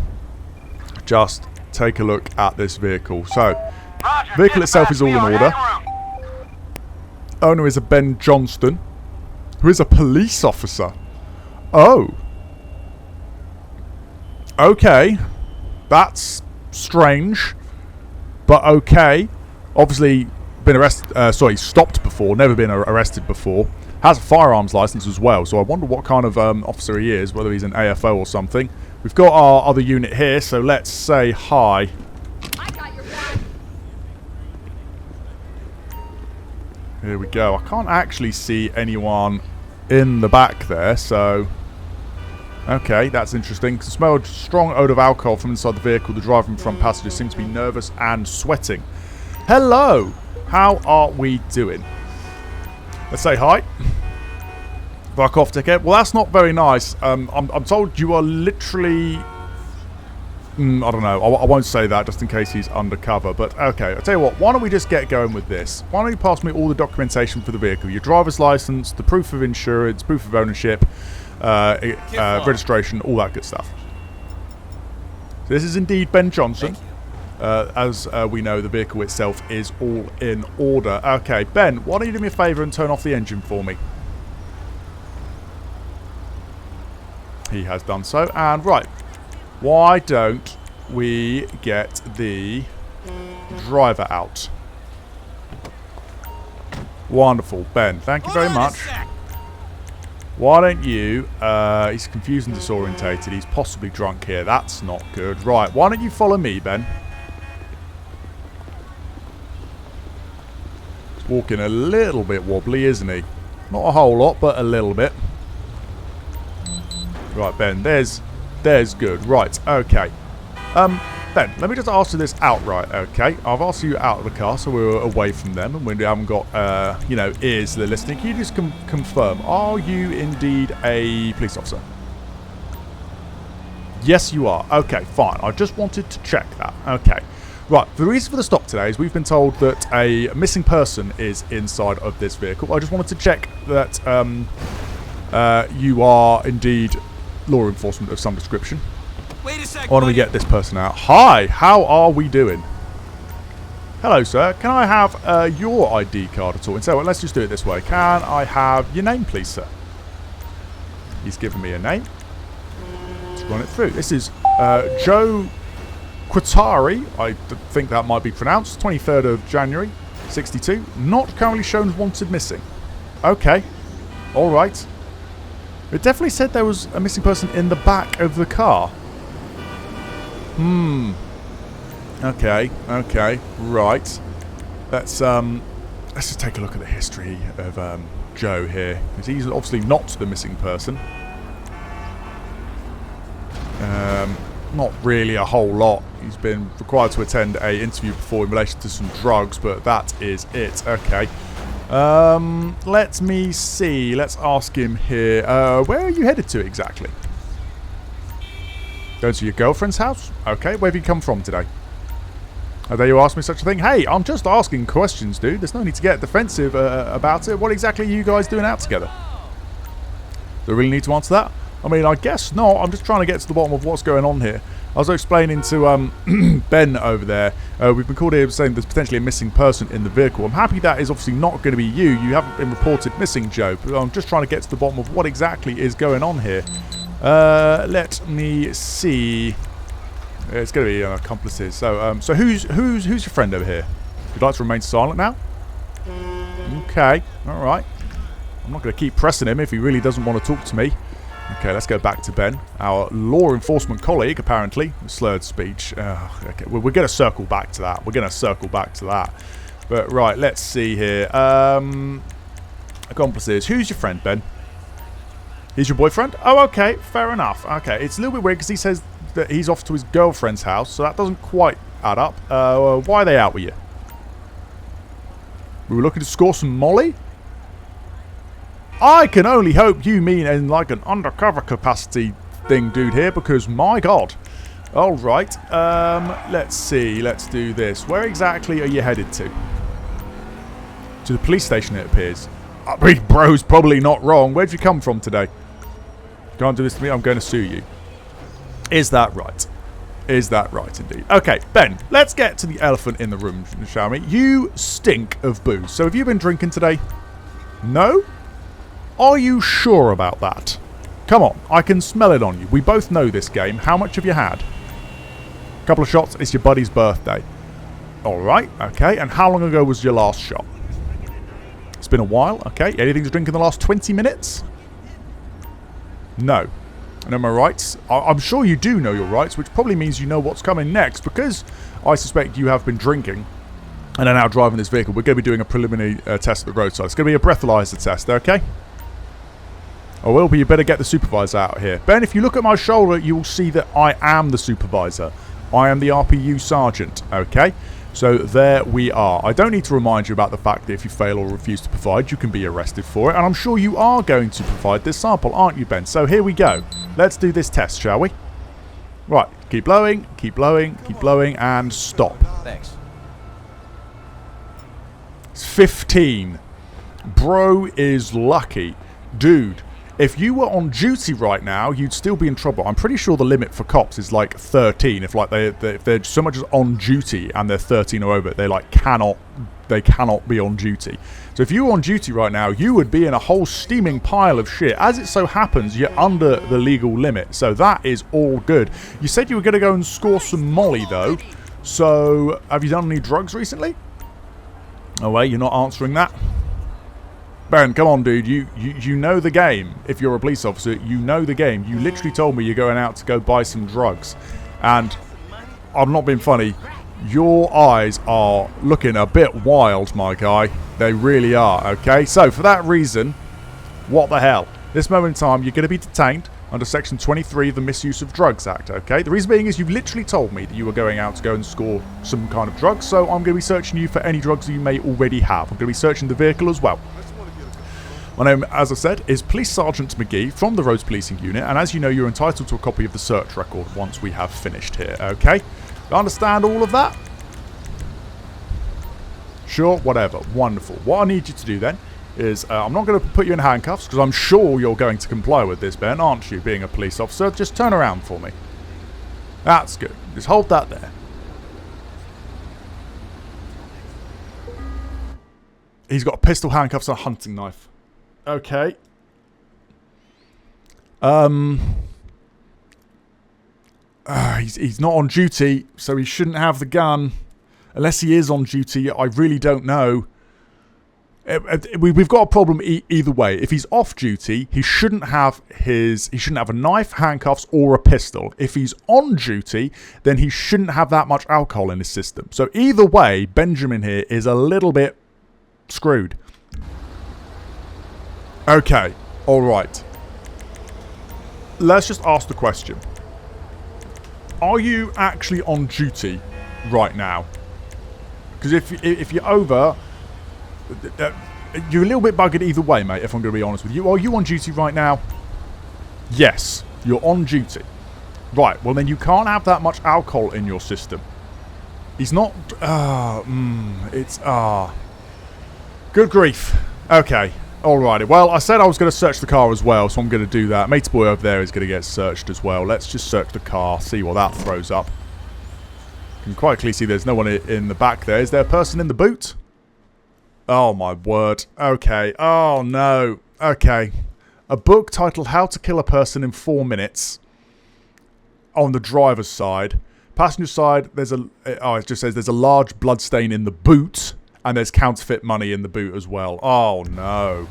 just take a look at this vehicle. So, vehicle itself is all in order. Owner is a Ben Johnston, who is a police officer. Oh. Okay. That's strange. But okay. Obviously been arrested, stopped before, never been arrested before. Has a firearms license as well, so I wonder what kind of officer he is, whether he's an AFO or something. We've got our other unit here, so let's say hi. I got your back. Here we go. I can't actually see anyone in the back there, so... Okay, that's interesting. Can smell a strong odour of alcohol from inside the vehicle. The driver and front passenger seem to be nervous and sweating. Hello! How are we doing? Let's say hi. Fuck off, dickhead. Well, that's not very nice. I'm told you are literally... I don't know. I won't say that just in case he's undercover. But, okay. I'll tell you what. Why don't we just get going with this? Why don't you pass me all the documentation for the vehicle? Your driver's license, the proof of insurance, proof of ownership, registration, all that good stuff. So this is indeed Ben Johnson. As we know, the vehicle itself is all in order. Okay, Ben, why don't you do me a favour and turn off the engine for me? He has done so. And right, why don't we get the driver out? Wonderful, Ben. Thank you very much. Why don't you... he's confused and disorientated. He's possibly drunk here. That's not good. Right, why don't you follow me, Ben? He's walking a little bit wobbly, isn't he? Not a whole lot, but a little bit. Right, Ben, there's good. Right, okay. Ben, let me just ask you this outright, okay? I've asked you out of the car, so we're away from them, and we haven't got, you know, ears to the listening. Can you just confirm, are you indeed a police officer? Yes, you are. Okay, fine. I just wanted to check that. Okay. Right, the reason for the stop today is we've been told that a missing person is inside of this vehicle. I just wanted to check that you are indeed law enforcement of some description. Wait a sec. Why don't we get this person out? Hi, how are we doing? Hello, sir. Can I have your ID card at all? And so let's just do it this way. Can I have your name, please, sir? He's given me a name. Let's run it through. This is 𝗗𝗶𝘀𝗰𝗹. I think that might be pronounced. 23rd of January, 62. Not currently shown as wanted missing. Okay. All right. It definitely said there was a missing person in the back of the car. Okay, right. Let's just take a look at the history of Joe here, because he's obviously not the missing person. Not really a whole lot. He's been required to attend a interview before in relation to some drugs, but that is it. Okay. Let me see. Let's ask him here. Where are you headed to exactly? Going to your girlfriend's house? Okay, where have you come from today? Oh, there you ask me such a thing. Hey, I'm just asking questions, dude. There's no need to get defensive about it. What exactly are you guys doing out together? Do I really need to answer that? I mean, I guess not. I'm just trying to get to the bottom of what's going on here. I was explaining to Ben over there. We've been called here saying there's potentially a missing person in the vehicle. I'm happy that is obviously not going to be you. You haven't been reported missing, Joe. But I'm just trying to get to the bottom of what exactly is going on here. Let me see. It's going to be accomplices. So, so who's your friend over here? Would you like to remain silent now? Okay. All right. I'm not going to keep pressing him if he really doesn't want to talk to me. Okay, let's go back to Ben, our law enforcement colleague, apparently. Slurred speech. Okay, we're going to circle back to that. But, right, let's see here. Accomplices. Who's your friend, Ben? He's your boyfriend? Oh, okay, fair enough. Okay, it's a little bit weird because he says that he's off to his girlfriend's house, so that doesn't quite add up. Why are they out with you? We were looking to score some Molly? I can only hope you mean in like an undercover capacity thing, dude, here, because my god. Alright, let's see, let's do this. Where exactly are you headed to? To the police station, it appears. I mean, bro's probably not wrong. Where'd you come from today? Can't do this to me, I'm going to sue you. Is that right? Is that right, indeed? Okay, Ben, let's get to the elephant in the room, shall we? You stink of booze. So have you been drinking today? No? Are you sure about that? Come on, I can smell it on you. We both know this game. How much have you had? A couple of shots. It's your buddy's birthday. Alright, okay. And how long ago was your last shot? It's been a while. Okay, anything to drink in the last 20 minutes? No. I know my rights. I'm sure you do know your rights, which probably means you know what's coming next, because I suspect you have been drinking and are now driving this vehicle. We're going to be doing a preliminary test at the roadside. It's going to be a breathalyzer test, okay? Oh, well, but you better get the supervisor out here. Ben, if you look at my shoulder, you will see that I am the supervisor. I am the RPU sergeant, okay? So there we are. I don't need to remind you about the fact that if you fail or refuse to provide, you can be arrested for it. And I'm sure you are going to provide this sample, aren't you, Ben? So here we go. Let's do this test, shall we? Right. Keep blowing, keep blowing, keep blowing, and stop. Thanks. It's 15. Bro is lucky. Dude, if you were on duty right now, you'd still be in trouble. I'm pretty sure the limit for cops is like 13. If like if they're so much as on duty and they're 13 or over, they like cannot be on duty. So if you were on duty right now, you would be in a whole steaming pile of shit. As it so happens, you're under the legal limit. So that is all good. You said you were going to go and score some Molly though. So have you done any drugs recently? Oh wait, you're not answering that. Ben, come on, dude. You know the game. If you're a police officer, you know the game. You literally told me you're going out to go buy some drugs. And I'm not being funny. Your eyes are looking a bit wild, my guy. They really are, okay? So, for that reason, what the hell? This moment in time, you're going to be detained under Section 23 of the Misuse of Drugs Act, okay? The reason being is you literally told me that you were going out to go and score some kind of drugs, so I'm going to be searching you for any drugs that you may already have. I'm going to be searching the vehicle as well. My name, as I said, is Police Sergeant Mcgee from the Roads Policing Unit, and as you know, you're entitled to a copy of the search record once we have finished here, okay? You understand all of that? Sure, whatever. Wonderful. What I need you to do then is, I'm not going to put you in handcuffs, because I'm sure you're going to comply with this, Ben, aren't you, being a police officer? Just turn around for me. That's good. Just hold that there. He's got a pistol, handcuffs, and a hunting knife. Okay. He's not on duty, so he shouldn't have the gun. Unless he is on duty, I really don't know. We've got a problem either way. If he's off duty, he shouldn't have a knife, handcuffs, or a pistol. If he's on duty, then he shouldn't have that much alcohol in his system. So either way, Benjamin here is a little bit screwed. Okay, alright. Let's just ask the question. Are you actually on duty right now? Because if you're over, you're a little bit buggered either way, mate, if I'm going to be honest with you. Are you on duty right now? Yes, you're on duty. Right, well then you can't have that much alcohol in your system. He's not... Good grief. Okay. Alrighty, well, I said I was going to search the car as well, so I'm going to do that. Mate's boy over there is going to get searched as well. Let's just search the car, see what that throws up. You can quite clearly see there's no one in the back there. Is there a person in the boot? Oh, my word. Okay. Oh, no. Okay. A book titled How to Kill a Person in 4 Minutes on the driver's side. Passenger side, it just says there's a large blood stain in the boot. And there's counterfeit money in the boot as well. Oh, no.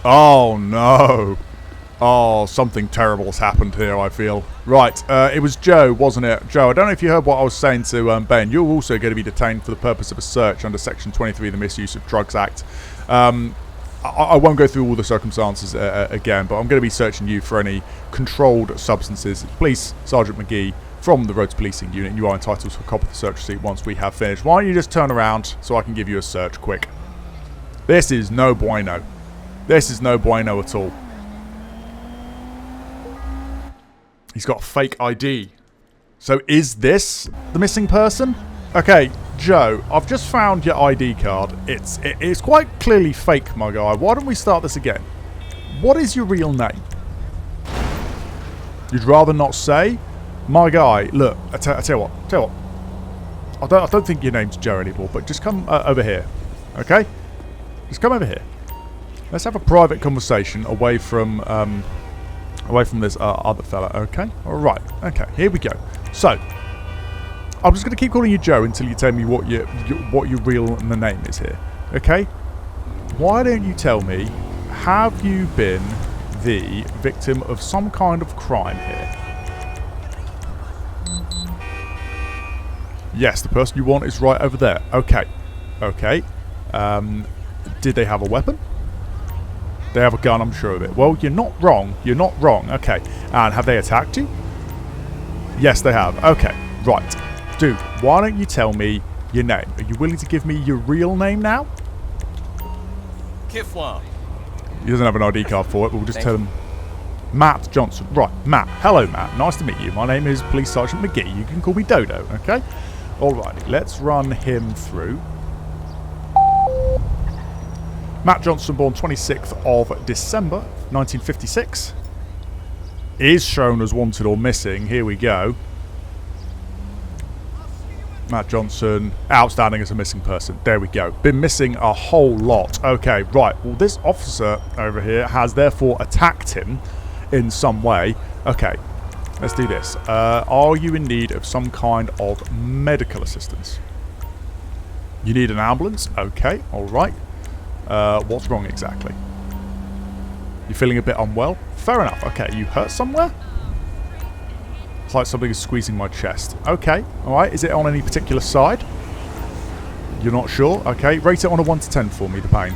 Oh, no. Oh, something terrible has happened here, I feel. Right, it was Joe, wasn't it? Joe, I don't know if you heard what I was saying to Ben. You're also going to be detained for the purpose of a search under Section 23 of the Misuse of Drugs Act. I won't go through all the circumstances again, but I'm going to be searching you for any controlled substances. Police Sergeant Mcgee from the Roads Policing Unit, and you are entitled to a copy of the search receipt once we have finished. Why don't you just turn around so I can give you a search quick? This is no bueno. This is no bueno at all. He's got a fake ID. So is this the missing person? Okay, Joe, I've just found your ID card. It's quite clearly fake, my guy. Why don't we start this again? What is your real name? You'd rather not say? My guy, look, I tell you what. I don't think your name's Joe anymore, but just come over here, okay? Just come over here. Let's have a private conversation away from this other fella, okay? All right, okay, here we go. So, I'm just going to keep calling you Joe until you tell me what your real name is here, okay? Why don't you tell me, have you been the victim of some kind of crime here? Yes, the person you want is right over there. Okay. Okay. Did they have a weapon? They have a gun, I'm sure of it. Well, you're not wrong. You're not wrong. Okay. And have they attacked you? Yes, they have. Okay. Right. Dude, why don't you tell me your name? Are you willing to give me your real name now? 𝗗𝗶𝘀𝗰𝗹𝗶𝗺𝗵. He doesn't have an ID card for it, but we'll just tell him. Matt Johnson. Right, Matt. Hello, Matt. Nice to meet you. My name is Police Sergeant Mcgee. You can call me Dodo, okay? Alrighty, let's run him through. Matt Johnson, born 26th of December, 1956. Is shown as wanted or missing. Here we go. Matt Johnson, outstanding as a missing person. There we go. Been missing a whole lot. Okay, right. Well, this officer over here has therefore attacked him in some way. Okay, let's do this. Are you in need of some kind of medical assistance? You need an ambulance? Okay, alright. What's wrong exactly? You're feeling a bit unwell? Fair enough. Okay, you hurt somewhere? It's like something is squeezing my chest. Okay, alright. Is it on any particular side? You're not sure? Okay, rate it on a 1 to 10 for me, the pain.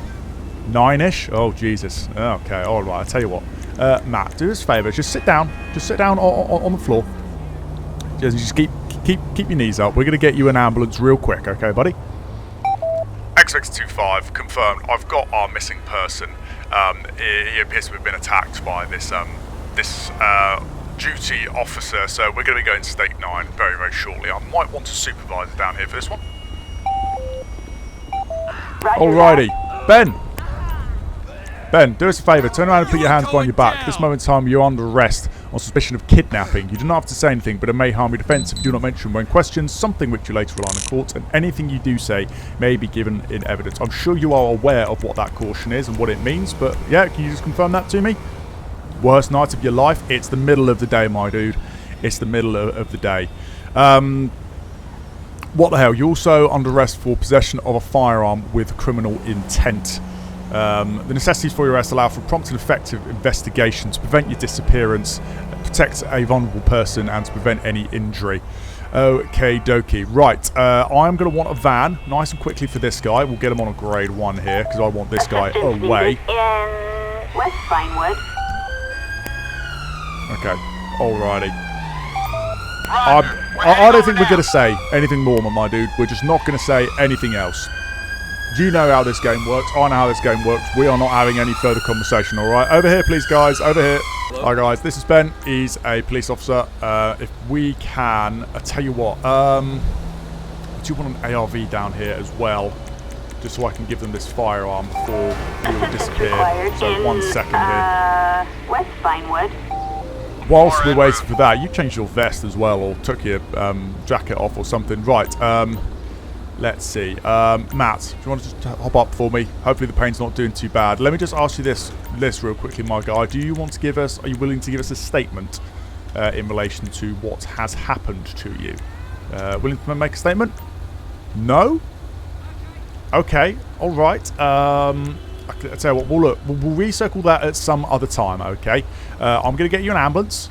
9-ish? Oh, Jesus. Okay, alright. I'll tell you what. Matt, do us a favour. Just sit down. Just sit down on the floor. Just keep your knees up. We're going to get you an ambulance real quick, okay, buddy? XX25, confirmed. I've got our missing person. He appears to have been attacked by this duty officer, so we're going to be going to State 9 very, very shortly. I might want a supervisor down here for this one. Alrighty. Ben, do us a favour. Turn around and put your hands behind your back. At this moment in time, you're under arrest on suspicion of kidnapping. You do not have to say anything, but it may harm your defence if you do not mention when questioned something which you later rely on in court, and anything you do say may be given in evidence. I'm sure you are aware of what that caution is and what it means, but yeah, can you just confirm that to me? Worst night of your life? It's the middle of the day, my dude. It's the middle of the day. What the hell? You're also under arrest for possession of a firearm with criminal intent. The necessities for your arrest allow for prompt and effective investigation to prevent your disappearance, protect a vulnerable person, and to prevent any injury. Okay, dokie. Right, I'm going to want a van nice and quickly for this guy. We'll get him on a grade 1 here because I want this guy away. In West Vinewood. Okay, alrighty. I don't think we're going to say anything more, my dude. We're just not going to say anything else. You know how this game works. I know how this game works. We are not having any further conversation, alright? Over here, please, guys. Over here. Hi, guys. This is Ben. He's a police officer. If we can... I tell you what. I do want an ARV down here as well. Just so I can give them this firearm before we all disappear. So 1 second here. West Vinewood. Whilst we're waiting for that, you changed your vest as well, or took your jacket off or something. Right, let's see. Matt, do you want to just hop up for me? Hopefully the pain's not doing too bad. Let me just ask you this real quickly, my guy. Do you want to give us, are you willing to give us a statement in relation to what has happened to you? Willing to make a statement? No? Okay, alright. I'll tell you what, we'll recircle that at some other time, okay? I'm going to get you an ambulance,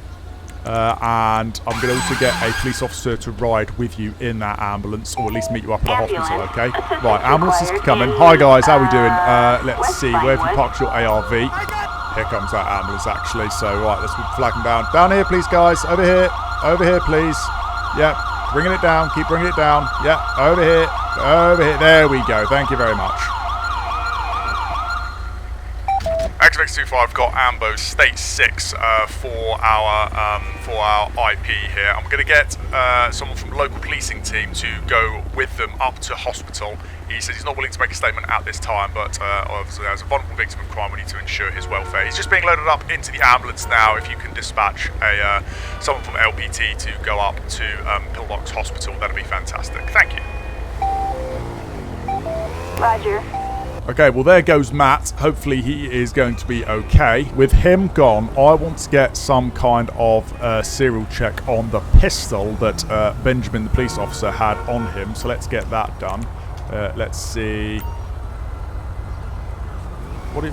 and I'm going to also get a police officer to ride with you in that ambulance, or at least meet you up at the hospital, okay? Right, ambulance is coming. Hi guys, how we doing? Let's see, where have you parked your ARV? Here comes that ambulance, actually. So, right, let's flag them down. Down here, please, guys. Over here, please. Yep, bringing it down. Keep bringing it down. Yep, over here. There we go. Thank you very much. XX25 got Ambo State 6 for our IP here. I'm going to get someone from the local policing team to go with them up to hospital. He says he's not willing to make a statement at this time, but obviously as a vulnerable victim of crime, we need to ensure his welfare. He's just being loaded up into the ambulance now. If you can dispatch someone from LPT to go up to Pillbox Hospital, that'd be fantastic. Thank you. Roger. Okay, well there goes Matt. Hopefully he is going to be okay. With him gone, I want to get some kind of serial check on the pistol that Benjamin, the police officer, had on him. So let's get that done. Let's see. What do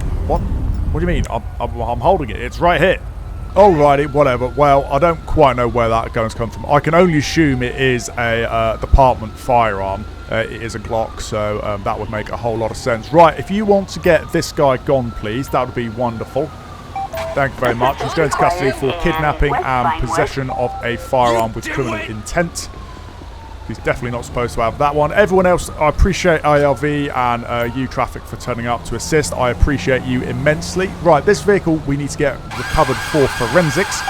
you mean? I'm holding it. It's right here. Alrighty, whatever. Well, I don't quite know where that gun's come from. I can only assume it is a department firearm. It is a Glock, so that would make a whole lot of sense. Right, if you want to get this guy gone, please, that would be wonderful. Thank you very much. He's going to custody for kidnapping and possession of a firearm with criminal intent. He's definitely not supposed to have that one. Everyone else, I appreciate ARV and you traffic for turning up to assist. I appreciate you immensely. Right, this vehicle we need to get recovered for forensics.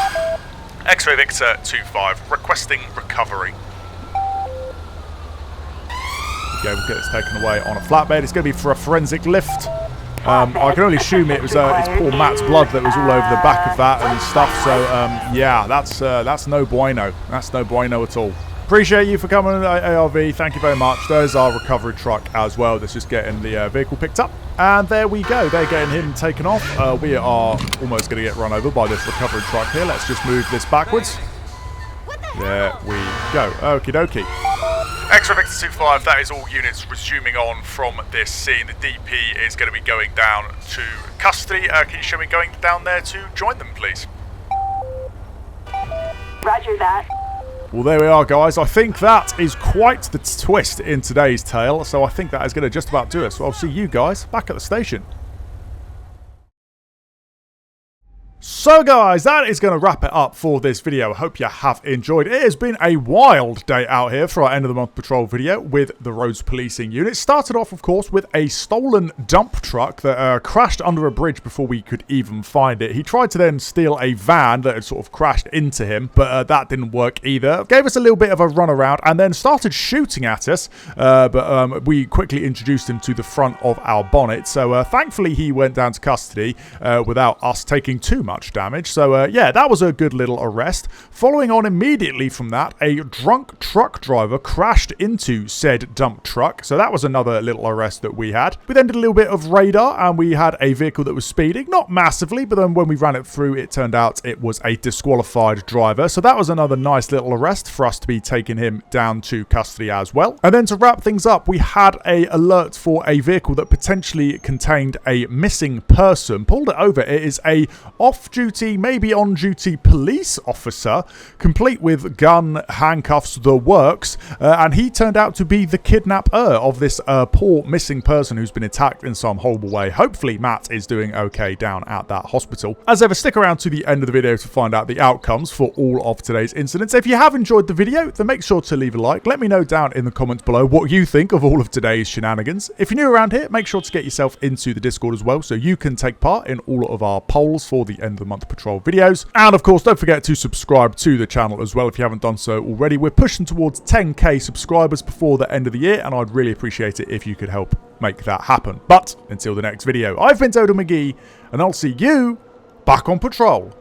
X-ray Victor 25 requesting recovery. Okay, we'll get this taken away on a flatbed. It's going to be for a forensic lift. I can only assume it was it's poor Matt's blood that was all over the back of that and stuff. So yeah, that's no bueno. That's no bueno at all. Appreciate you for coming, ARV. Thank you very much. There's our recovery truck as well. That's just getting the vehicle picked up. And there we go. They're getting him taken off. We are almost going to get run over by this recovery truck here. Let's just move this backwards. There we go. Okie dokie. X-ray Victor 25, that is all units resuming on from this scene. The DP is going to be going down to custody. Can you show me going down there to join them, please? Roger that. Well, there we are, guys. I think that is quite the twist in today's tale, so I think that is going to just about do it. So I'll see you guys back at the station. So guys, that is going to wrap it up for this video. I hope you have enjoyed. It has been a wild day out here for our end of the month patrol video with the roads policing unit. Started off, of course, with a stolen dump truck that crashed under a bridge before we could even find it. He tried to then steal a van that had sort of crashed into him, but that didn't work either. Gave us a little bit of a runaround and then started shooting at us, but we quickly introduced him to the front of our bonnet. So thankfully he went down to custody without us taking too much damage. So yeah, that was a good little arrest. Following on immediately from that, a drunk truck driver crashed into said dump truck. So that was another little arrest that we had. We then did a little bit of radar and we had a vehicle that was speeding, not massively, but then when we ran it through, it turned out it was a disqualified driver. So that was another nice little arrest for us to be taking him down to custody as well. And then to wrap things up, we had a alert for a vehicle that potentially contained a missing person. Pulled it over. It is a off-duty, maybe on-duty police officer, complete with gun, handcuffs, the works, and he turned out to be the kidnapper of this poor missing person who's been attacked in some horrible way. Hopefully Matt is doing okay down at that hospital. As ever, stick around to the end of the video to find out the outcomes for all of today's incidents. If you have enjoyed the video, then make sure to leave a like. Let me know down in the comments below what you think of all of today's shenanigans. If you're new around here, make sure to get yourself into the Discord as well so you can take part in all of our polls for the end of the month patrol videos. And of course, don't forget to subscribe to the channel as well if you haven't done so already. We're pushing towards 10k subscribers before the end of the year, and I'd really appreciate it if you could help make that happen. But until the next video, I've been Dodo Mcgee, and I'll see you back on patrol.